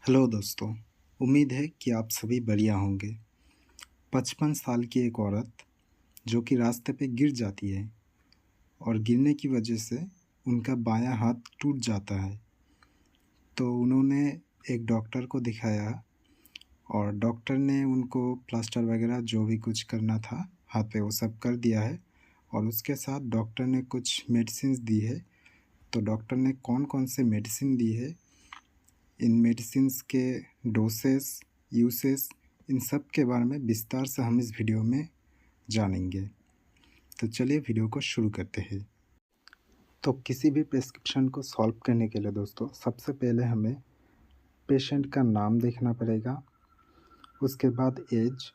Hello दोस्तों, उम्मीद है कि आप सभी बढ़िया होंगे। 55 साल की एक औरत जो कि रास्ते पे गिर जाती है और गिरने की वजह से उनका बायां हाथ टूट जाता है। तो उन्होंने एक डॉक्टर को दिखाया और डॉक्टर ने उनको प्लास्टर वगैरह जो भी कुछ करना था हाथ पे वो सब कर दिया है और उसके साथ डॉक्टर ने कुछ मेडिसिन्स दी है। तो डॉक्टर ने कौन-कौन से मेडिसिन दी है, इन मेडिसिन्स के डोसेस, यूसेस, इन सब के बारे में विस्तार से हम इस वीडियो में जानेंगे। तो चलिए वीडियो को शुरू करते हैं। तो किसी भी प्रिस्क्रिप्शन को सॉल्व करने के लिए दोस्तों सबसे पहले हमें पेशेंट का नाम देखना पड़ेगा, उसके बाद एज,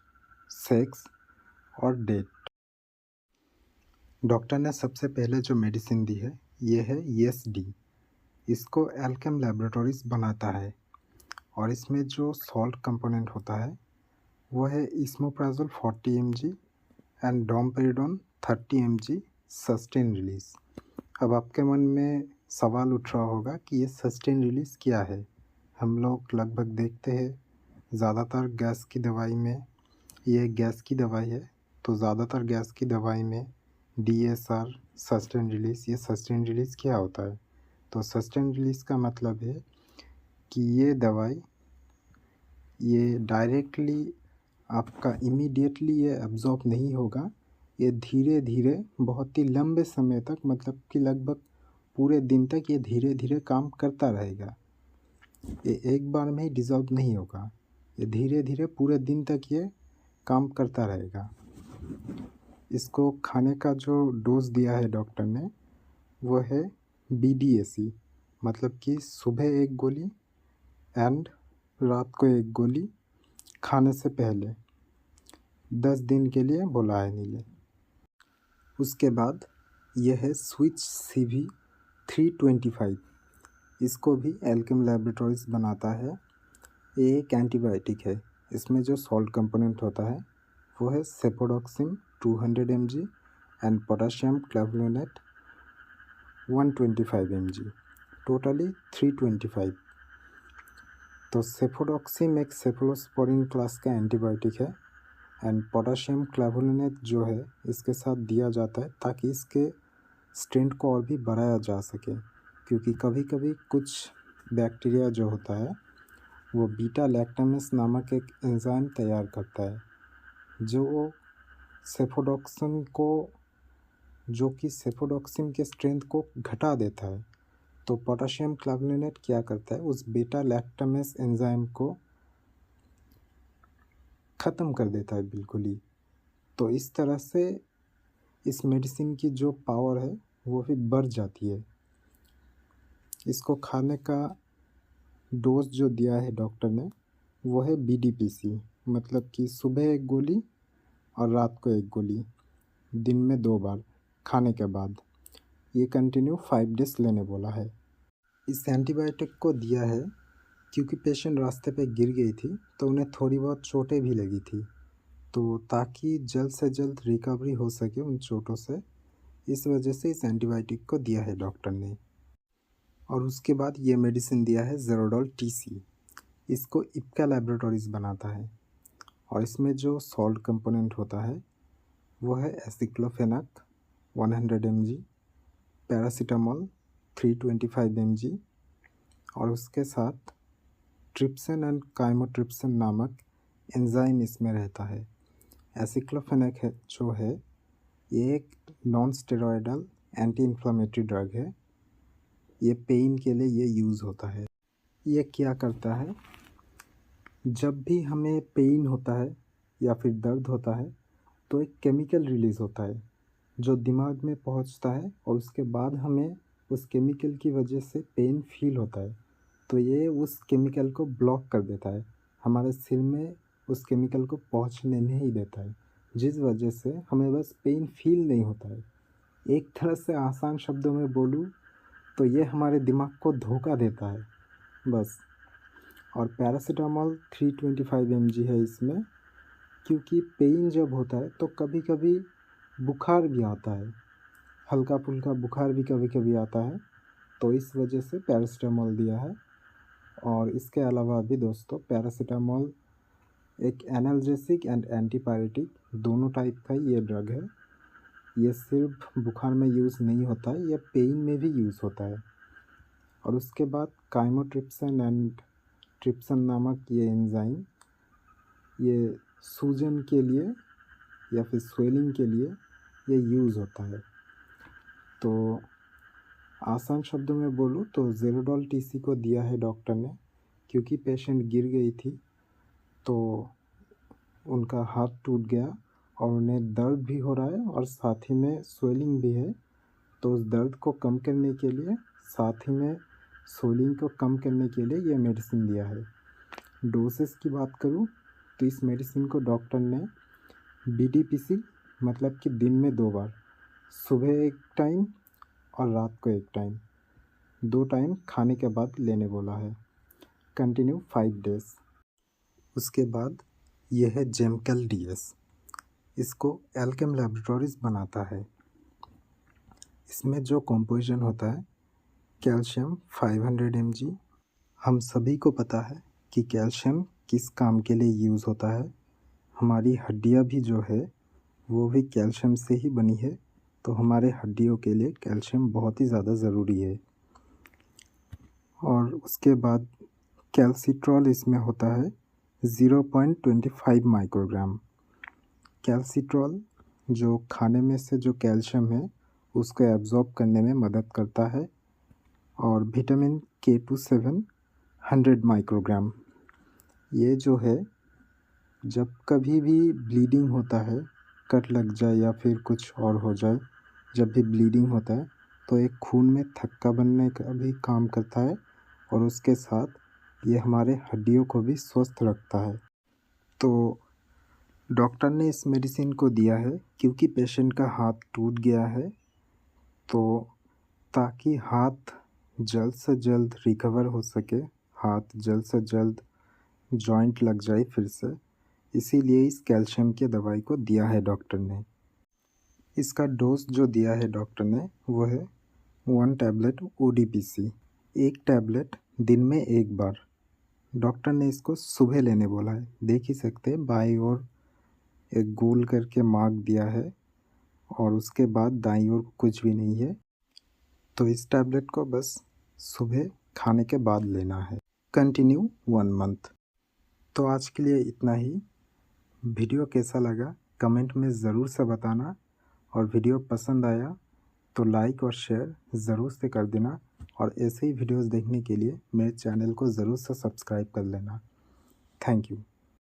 सेक्स और डेट। डॉक्टर ने सबसे पहले जो मेडिसिन दी है ये है ESD। इसको अल्केम लैबोरेटरीज बनाता है और इसमें जो सॉल्ट कंपोनेंट होता है वो है इसमोप्राजोल 40 mg and domperidone 30 mg sustain release. अब आपके मन में सवाल उठ रहा होगा कि ये सस्टेन रिलीज़ क्या है। हम लोग लगभग देखते हैं ज़्यादातर गैस की दवाई में, ये गैस की दवाई है तो ज़्यादातर गैस की दवाई में DSR, सस्टेन रिलीज़, ये सस्टेन रिलीज़ क्या होता है? तो सस्टेन रिलीज़ का मतलब है कि ये दवाई ये डायरेक्टली आपका इमीडिएटली ये अब्ज़ॉर्ब नहीं होगा, ये धीरे धीरे बहुत ही लंबे समय तक, मतलब कि लगभग पूरे दिन तक ये धीरे धीरे काम करता रहेगा। ये एक बार में ही डिज़ॉल्व नहीं होगा, ये धीरे धीरे पूरे दिन तक ये काम करता रहेगा। इसको खाने का जो डोज दिया है डॉक्टर ने वो है BDAC, मतलब कि सुबह एक गोली एंड रात को एक गोली खाने से पहले 10 दिन के लिए बोला है नीले। उसके बाद यह है स्विच CV 325। इसको भी अल्केम लैबोरेटरीज बनाता है। ये एक एंटीबायोटिक है। इसमें जो सॉल्ट कंपोनेंट होता है वो है cefpodoxime 200 mg and potassium clavulanate 125 mg, totally 325। तो सेफोडॉक्सिन एक सेफलोस्पोरिन क्लास का एंटीबायोटिक है एंड पोटाशियम क्लावुलिनेट जो है इसके साथ दिया जाता है ताकि इसके स्ट्रेंथ को और भी बढ़ाया जा सके, क्योंकि कभी कभी कुछ बैक्टीरिया जो होता है वो बीटा लैक्टामेस नामक एक एंजाइम तैयार करता है जो सेफोडॉक्सिन को, जो कि सेफोडॉक्सिन के स्ट्रेंथ को घटा देता है। तो पोटाशियम क्लावुलिनेट क्या करता है, उस बीटा लैक्टामेस एंजाइम को ख़त्म कर देता है बिल्कुल ही। तो इस तरह से इस मेडिसिन की जो पावर है वो भी बढ़ जाती है। इसको खाने का डोज जो दिया है डॉक्टर ने वो है BDPC, मतलब कि सुबह एक गोली और रात को एक गोली, दिन में 2 बार खाने के बाद। ये कंटिन्यू 5 डेज लेने बोला है। इस एंटीबायोटिक को दिया है क्योंकि पेशेंट रास्ते पे गिर गई थी तो उन्हें थोड़ी बहुत चोटें भी लगी थी, तो ताकि जल्द से जल्द रिकवरी हो सके उन चोटों से, इस वजह से इस एंटीबायोटिक को दिया है डॉक्टर ने। और उसके बाद ये मेडिसिन दिया है ज़ेरोडॉल TC। इसको इप्का लैबोरेटरीज बनाता है और इसमें जो सॉल्ट कंपोनेंट होता है वो है एसिक्लोफेनाक 100 mg, पैरासीटामोल 325 mg और उसके साथ ट्रिप्सिन एंड काइमोट्रिप्सिन नामक एंजाइम इसमें रहता है। एसिक्लोफेनाक है जो है ये एक non steroidal anti inflammatory drug है। ये पेन के लिए ये यूज़ होता है। ये क्या करता है, जब भी हमें पेन होता है या फिर दर्द होता है तो एक केमिकल रिलीज़ होता है जो दिमाग में पहुंचता है और उसके बाद हमें उस केमिकल की वजह से पेन फील होता है। तो ये उस केमिकल को ब्लॉक कर देता है, हमारे सिर में उस केमिकल को पहुंचने नहीं देता है, जिस वजह से हमें बस पेन फील नहीं होता है। एक तरह से आसान शब्दों में बोलूँ तो ये हमारे दिमाग को धोखा देता है बस। और पैरासीटामोल 325 mg है इसमें, क्योंकि पेन जब होता है तो कभी कभी बुखार भी आता है, हल्का फुल्का बुखार भी कभी कभी आता है, तो इस वजह से पैरासीटामोल दिया है। और इसके अलावा भी दोस्तों पैरासीटामोल एक एनाल्जेसिक एंड एंटीपायरेटिक दोनों टाइप का ये ड्रग है। ये सिर्फ बुखार में यूज़ नहीं होता है, ये पेन में भी यूज़ होता है। और उसके बाद काइमोट्रिप्सिन एंड ट्रिप्सिन नामक ये एंजाइम ये सूजन के लिए या फिर स्वेलिंग के लिए ये यूज़ होता है। तो आसान शब्दों में बोलूँ तो ज़ेरोडॉल टीसी को दिया है डॉक्टर ने, क्योंकि पेशेंट गिर गई थी तो उनका हाथ टूट गया और उन्हें दर्द भी हो रहा है और साथ ही में स्वेलिंग भी है। तो उस दर्द को कम करने के लिए, साथ ही में स्वेलिंग को कम करने के लिए ये मेडिसिन दिया है। डोसेस की बात करूँ तो इस मेडिसिन को डॉक्टर ने BDPC मतलब कि दिन में 2 बार, सुबह एक टाइम और रात को एक टाइम, 2 टाइम खाने के बाद लेने बोला है, कंटिन्यू 5 डेज़। उसके बाद यह है जेमकल DS। इसको एल्केम लैबोरेटरीज बनाता है। इसमें जो कंपोजिशन होता है कैल्शियम 500 mg। हम सभी को पता है कि कैल्शियम किस काम के लिए यूज़ होता है। हमारी हड्डियाँ भी जो है वो भी कैल्शियम से ही बनी है, तो हमारे हड्डियों के लिए कैल्शियम बहुत ही ज़्यादा ज़रूरी है। और उसके बाद कैल्सिट्रॉल इसमें होता है 0.25 माइक्रोग्राम। कैल्सिट्रॉल जो खाने में से जो कैल्शियम है उसको एब्जॉर्ब करने में मदद करता है। और विटामिन K27 100 माइक्रोग्राम। ये जो है जब कभी भी ब्लीडिंग होता है, कट लग जाए या फिर कुछ और हो जाए, जब भी ब्लीडिंग होता है तो एक खून में थक्का बनने का भी काम करता है और उसके साथ ये हमारे हड्डियों को भी स्वस्थ रखता है। तो डॉक्टर ने इस मेडिसिन को दिया है क्योंकि पेशेंट का हाथ टूट गया है, तो ताकि हाथ जल्द से जल्द रिकवर हो सके, हाथ जल्द से जल्द जॉइंट लग जाए फिर से, इसीलिए इस कैल्शियम की दवाई को दिया है डॉक्टर ने। इसका डोज जो दिया है डॉक्टर ने वो है 1 टैबलेट ODPC, 1 टैबलेट दिन में 1 बार। डॉक्टर ने इसको सुबह लेने बोला है। देख ही सकते हैं बाईं ओर एक गोल करके मार्क दिया है और उसके बाद दाईं ओर कुछ भी नहीं है। तो इस टैबलेट को बस सुबह खाने के बाद लेना है, कंटिन्यू 1 मंथ। तो आज के लिए इतना ही। वीडियो कैसा लगा कमेंट में ज़रूर से बताना, और वीडियो पसंद आया तो लाइक और शेयर ज़रूर से कर देना, और ऐसे ही वीडियोस देखने के लिए मेरे चैनल को ज़रूर से सब्सक्राइब कर लेना। Thank you.